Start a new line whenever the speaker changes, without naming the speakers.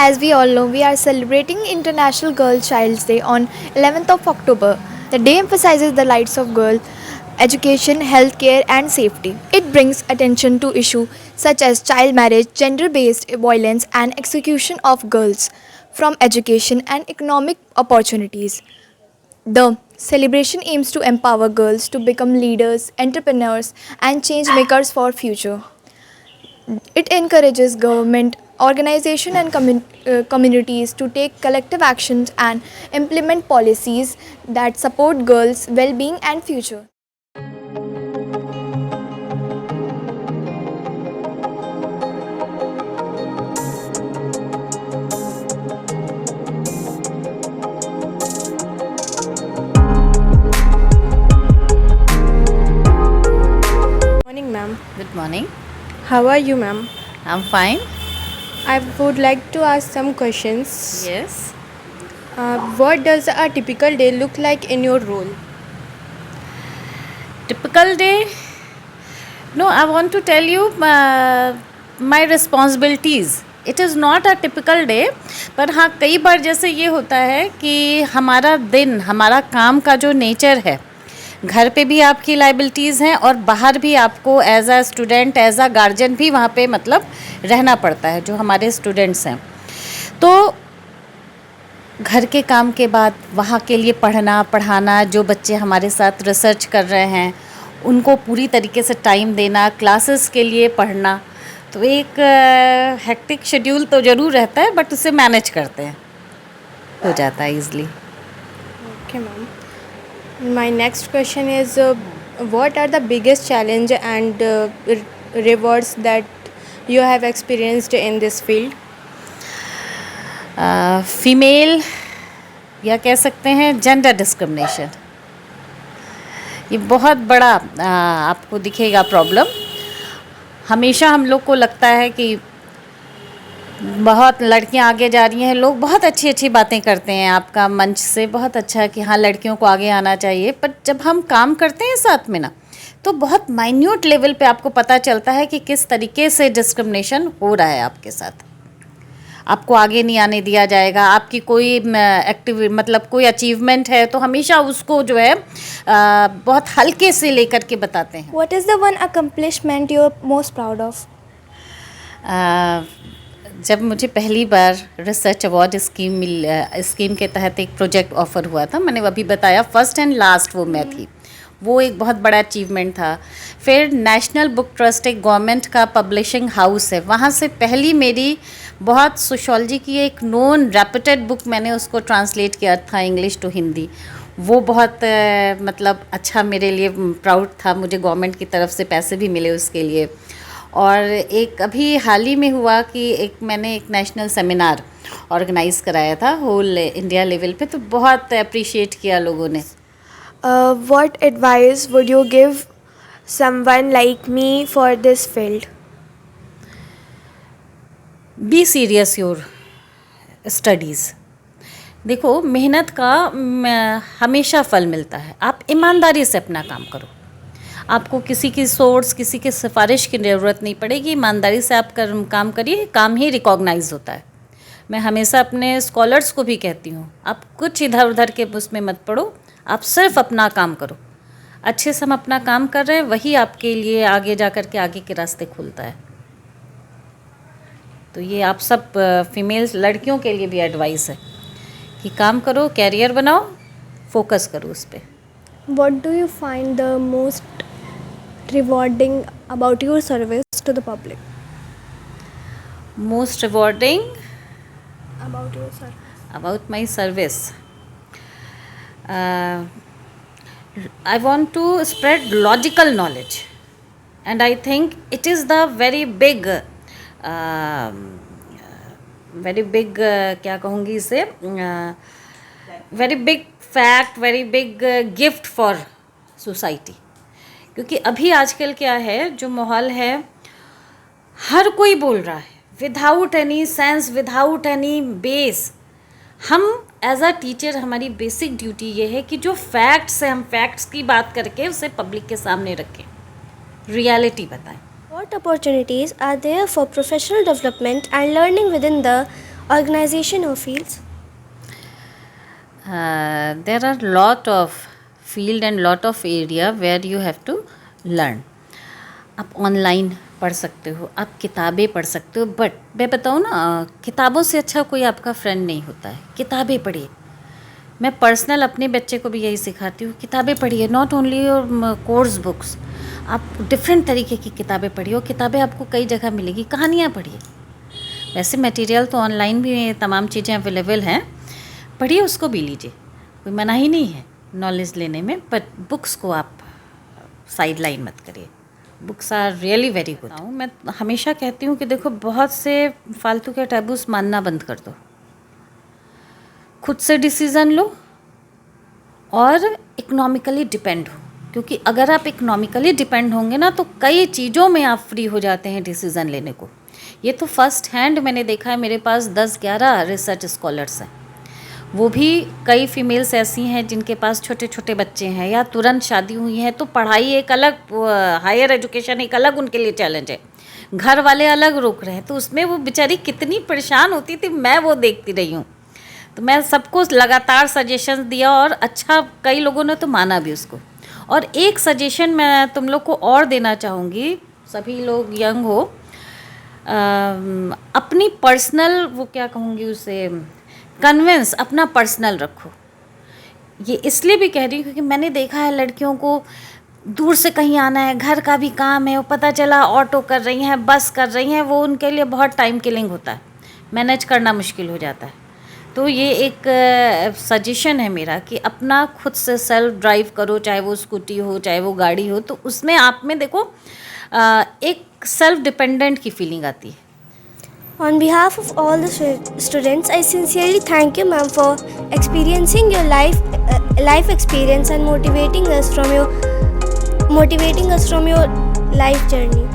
As we all know, we are celebrating International Girl Child's Day on 11th of October. The day emphasizes the rights of girls, education, healthcare, and safety. It brings attention to issues such as child marriage, gender-based violence, and execution of girls from education and economic opportunities. The celebration aims to empower girls to become leaders, entrepreneurs, and change makers for future. It encourages government, organization and communities to take collective actions and implement policies that support girls' well-being and future.
Morning, ma'am.
Good morning.
How are you, ma'am?
I'm fine.
I would like to ask some questions.
Yes.
What does a typical day look like in your role?
Typical day? No, I want to tell you my responsibilities. It is not a typical day, पर हाँ कई बार जैसे ये होता है कि हमारा दिन हमारा काम का जो नेचर है, घर पे भी आपकी लाइबिलिटीज़ हैं और बाहर भी आपको as a student as a guardian भी वहाँ पे मतलब रहना पड़ता है जो हमारे स्टूडेंट्स हैं. तो घर के काम के बाद वहाँ के लिए पढ़ना पढ़ाना, जो बच्चे हमारे साथ रिसर्च कर रहे हैं उनको पूरी तरीके से टाइम देना, क्लासेस के लिए पढ़ना, तो एक हेक्टिक शेड्यूल तो ज़रूर रहता है बट उसे मैनेज करते हैं, हो जाता है easily.
Okay, ma'am. My next question is what are the biggest challenge and rewards that you have experienced in this field?
Female या कह सकते हैं जेंडर डिस्क्रिमिनेशन, ये बहुत बड़ा आपको दिखेगा प्रॉब्लम. हमेशा हम लोग को लगता है कि बहुत लड़कियां आगे जा रही हैं, लोग बहुत अच्छी अच्छी बातें करते हैं, आपका मंच से बहुत अच्छा है कि हाँ लड़कियों को आगे आना चाहिए, पर जब हम काम करते हैं साथ में ना तो बहुत माइन्यूट लेवल पे आपको पता चलता है कि किस तरीके से डिस्क्रिमिनेशन हो रहा है आपके साथ. आपको आगे नहीं आने दिया जाएगा, आपकी कोई मतलब कोई अचीवमेंट है तो हमेशा उसको जो है बहुत हल्के से लेकर के बताते हैं.
What is the one accomplishment you are most proud of?
जब मुझे पहली बार रिसर्च अवार्ड स्कीम के तहत एक प्रोजेक्ट ऑफ़र हुआ था, मैंने अभी बताया फर्स्ट एंड लास्ट वो मैं थी, वो एक बहुत बड़ा अचीवमेंट था. फिर नेशनल बुक ट्रस्ट एक गवर्नमेंट का पब्लिशिंग हाउस है, वहाँ से पहली मेरी बहुत सोशोलॉजी की एक नोन रेप्यूटेड बुक मैंने उसको ट्रांसलेट किया था इंग्लिश टू हिंदी. वो बहुत मतलब अच्छा मेरे लिए प्राउड था, मुझे गवर्नमेंट की तरफ से पैसे भी मिले उसके लिए. और एक अभी हाल ही में हुआ कि मैंने एक नेशनल सेमिनार ऑर्गेनाइज़ कराया था होल इंडिया लेवल पे, तो बहुत अप्रिशिएट किया लोगों ने.
What advice would you give someone like me for this field?
Be serious your studies. देखो मेहनत का हमेशा फल मिलता है, आप ईमानदारी से अपना काम करो, आपको किसी की सोर्स किसी की सिफारिश की ज़रूरत नहीं पड़ेगी, ईमानदारी से आप काम करिए, काम ही रिकॉग्नाइज होता है. मैं हमेशा अपने स्कॉलर्स को भी कहती हूँ, आप कुछ इधर उधर के उसमें मत पड़ो, आप सिर्फ अपना काम करो. अच्छे से हम अपना काम कर रहे हैं, वही आपके लिए आगे जा कर के आगे के रास्ते खुलता है. तो ये आप सब फीमेल्स लड़कियों के लिए भी एडवाइस है कि काम करो, कैरियर बनाओ, फोकस करो उस पर.
What do you find the most rewarding about your service to the public?
Most rewarding
About your service.
about my service, I want to spread logical knowledge and I think it is the very big क्या कहूँगी इसे, very big fact, very big gift for society. क्योंकि अभी आजकल क्या है जो माहौल है, हर कोई बोल रहा है without any sense, without any base. हम एज अ टीचर हमारी बेसिक ड्यूटी ये है कि जो फैक्ट्स है हम फैक्ट्स की बात करके उसे पब्लिक के सामने रखें, रियलिटी बताएं.
What opportunities are there for professional development and learning within the
organization or fields?
There are lot of field and lot of area where you have to learn. आप online पढ़ सकते हो, आप किताबें पढ़ सकते हो, बट मैं बताऊँ ना, किताबों से अच्छा कोई आपका फ्रेंड नहीं होता है. किताबें पढ़िए. मैं पर्सनल अपने बच्चे को भी यही सिखाती हूँ, किताबें पढ़िए. Not only your course books, आप डिफरेंट तरीके की किताबें पढ़िए. और किताबें आपको कई जगह मिलेगी. कहानियाँ पढ़िए. वैसे मटेरियल तो ऑनलाइन भी तमाम चीज़ें अवेलेबल हैं, पढ़िए, उसको भी लीजिए, कोई मना ही नहीं है नॉलेज लेने में. बट बुक्स को आप साइड लाइन मत करिए. Books are really very good. मैं हमेशा कहती हूँ कि देखो, बहुत से फालतू के टैबूस मानना बंद कर दो. खुद से डिसीज़न लो और इकोनॉमिकली डिपेंड हो. क्योंकि अगर आप इकोनॉमिकली डिपेंड होंगे ना, तो कई चीज़ों में आप फ्री हो जाते हैं डिसीज़न लेने को. ये तो फर्स्ट हैंड मैंने देखा है. मेरे पास 10-11 रिसर्च स्कॉलर्स हैं. वो भी कई फीमेल्स ऐसी हैं जिनके पास छोटे छोटे बच्चे हैं या तुरंत शादी हुई है. तो पढ़ाई एक अलग, हायर एजुकेशन एक अलग उनके लिए चैलेंज है. घर वाले अलग रोक रहे हैं, तो उसमें वो बेचारी कितनी परेशान होती थी, मैं वो देखती रही हूँ. तो मैं सबको लगातार सजेशन दिया और अच्छा, कई लोगों ने तो माना भी उसको. और एक सजेशन मैं तुम लोग को और देना चाहूँगी, सभी लोग यंग हो, अपनी पर्सनल, वो क्या कहूँगी उसे, कन्विंस अपना पर्सनल रखो. ये इसलिए भी कह रही हूँ क्योंकि मैंने देखा है लड़कियों को दूर से कहीं आना है, घर का भी काम है, वो पता चला ऑटो कर रही हैं, बस कर रही हैं, वो उनके लिए बहुत टाइम किलिंग होता है, मैनेज करना मुश्किल हो जाता है. तो ये एक सजेशन है मेरा कि अपना खुद से सेल्फ ड्राइव करो, चाहे वो स्कूटी हो, चाहे वो गाड़ी हो. तो उसमें आप में देखो एक सेल्फ डिपेंडेंट की फीलिंग आती है.
On behalf of all the students, I sincerely thank you, ma'am, for experiencing your life experience and motivating us from your life journey.